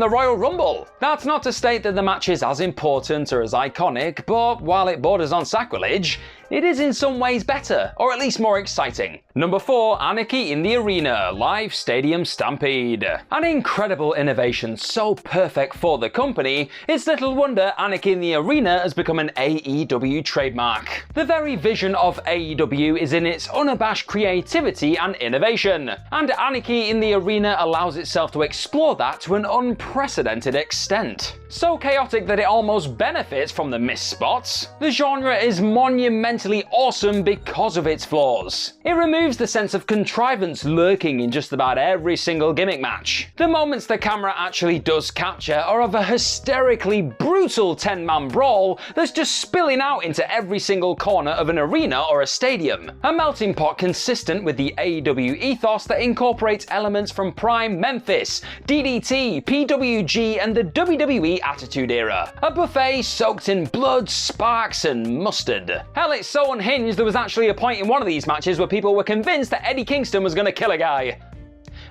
the Royal Rumble. That's not to state that the match is as important or as iconic, but while it borders on sacrilege, it is in some ways better, or at least more exciting. Number 4, Anarchy in the Arena, Live Stadium Stampede. An incredible innovation so perfect for the company, it's little wonder wonder Anarchy in the Arena has become an AEW trademark. The very vision of AEW is in its unabashed creativity and innovation, and Anarchy in the Arena allows itself to explore that to an unprecedented extent. So chaotic that it almost benefits from the missed spots. The genre is monumentally awesome because of its flaws. It removes the sense of contrivance lurking in just about every single gimmick match. The moments the camera actually does capture are of a hysterically brutal 10-man brawl that's just spilling out into every single corner of an arena or a stadium. A melting pot consistent with the AEW ethos that incorporates elements from Prime Memphis, DDT, PWG, and the WWE Attitude Era. A buffet soaked in blood, sparks, and mustard. Hell, it's so unhinged there was actually a point in one of these matches where people were convinced that Eddie Kingston was going to kill a guy.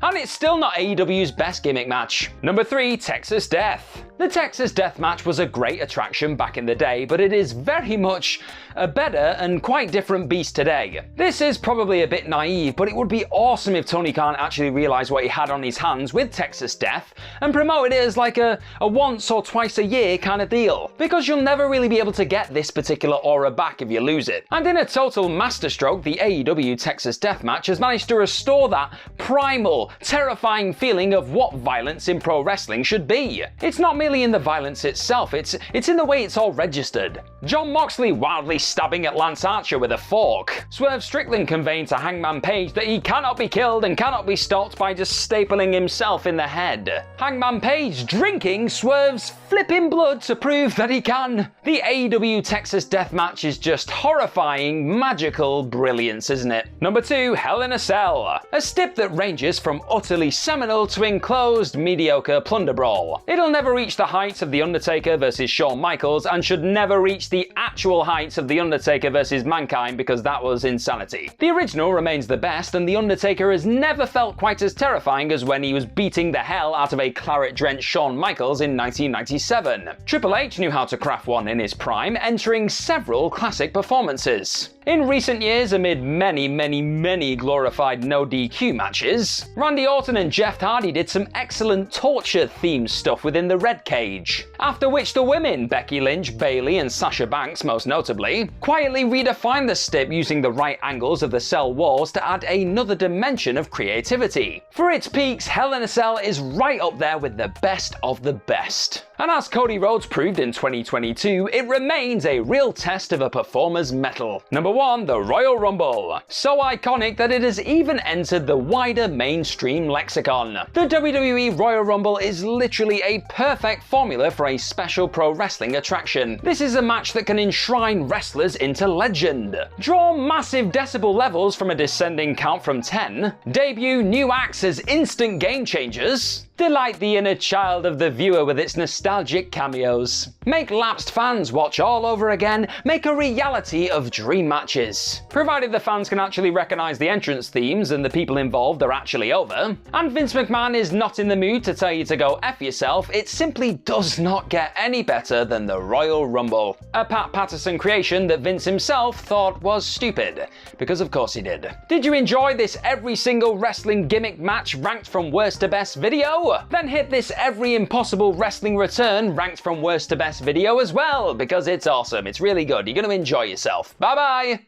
And it's still not AEW's best gimmick match. Number 3, Texas Death. The Texas Deathmatch was a great attraction back in the day, but it is very much a better and quite different beast today. This is probably a bit naive, but it would be awesome if Tony Khan actually realised what he had on his hands with Texas Death and promoted it as like a once or twice a year kind of deal. Because you'll never really be able to get this particular aura back if you lose it. And in a total masterstroke, the AEW Texas Deathmatch has managed to restore that primal, terrifying feeling of what violence in pro wrestling should be. It's not merely in the violence itself, it's in the way it's all registered. John Moxley wildly stabbing at Lance Archer with a fork. Swerve Strickland conveying to Hangman Page that he cannot be killed and cannot be stopped by just stapling himself in the head. Hangman Page drinking Swerve's flipping blood to prove that he can. The AEW Texas Deathmatch is just horrifying, magical brilliance, isn't it? Number 2, Hell in a Cell. A stip that ranges from utterly seminal to enclosed, mediocre plunder brawl. It'll never reach the heights of The Undertaker versus Shawn Michaels and should never reach the actual heights of The Undertaker versus Mankind because that was insanity. The original remains the best, and The Undertaker has never felt quite as terrifying as when he was beating the hell out of a claret-drenched Shawn Michaels in 1997. Triple H knew how to craft one in his prime, entering several classic performances. In recent years, amid many glorified no DQ matches, Randy Orton and Jeff Hardy did some excellent torture-themed stuff within the Red Cage. After which the women, Becky Lynch, Bayley, and Sasha Banks most notably, quietly redefined the stip using the right angles of the cell walls to add another dimension of creativity. For its peaks, Hell in a Cell is right up there with the best of the best. And as Cody Rhodes proved in 2022, it remains a real test of a performer's mettle. Number 1, the Royal Rumble. So iconic that it has even entered the wider mainstream lexicon. The WWE Royal Rumble is literally a perfect formula for a special pro wrestling attraction. This is a match that can enshrine wrestlers into legend, draw massive decibel levels from a descending count from 10, debut new acts as instant game changers, delight the inner child of the viewer with its nostalgic cameos, make lapsed fans watch all over again, make a reality of dream matches. Provided the fans can actually recognise the entrance themes and the people involved are actually over, and Vince McMahon is not in the mood to tell you to go F yourself, it simply does not get any better than the Royal Rumble. A Pat Patterson creation that Vince himself thought was stupid, because of course he did. Did you enjoy this every single wrestling gimmick match ranked from worst to best video? Then hit this every impossible wrestling return ranked from worst to best video as well, because it's awesome, it's really good, you're going to enjoy yourself. Bye bye!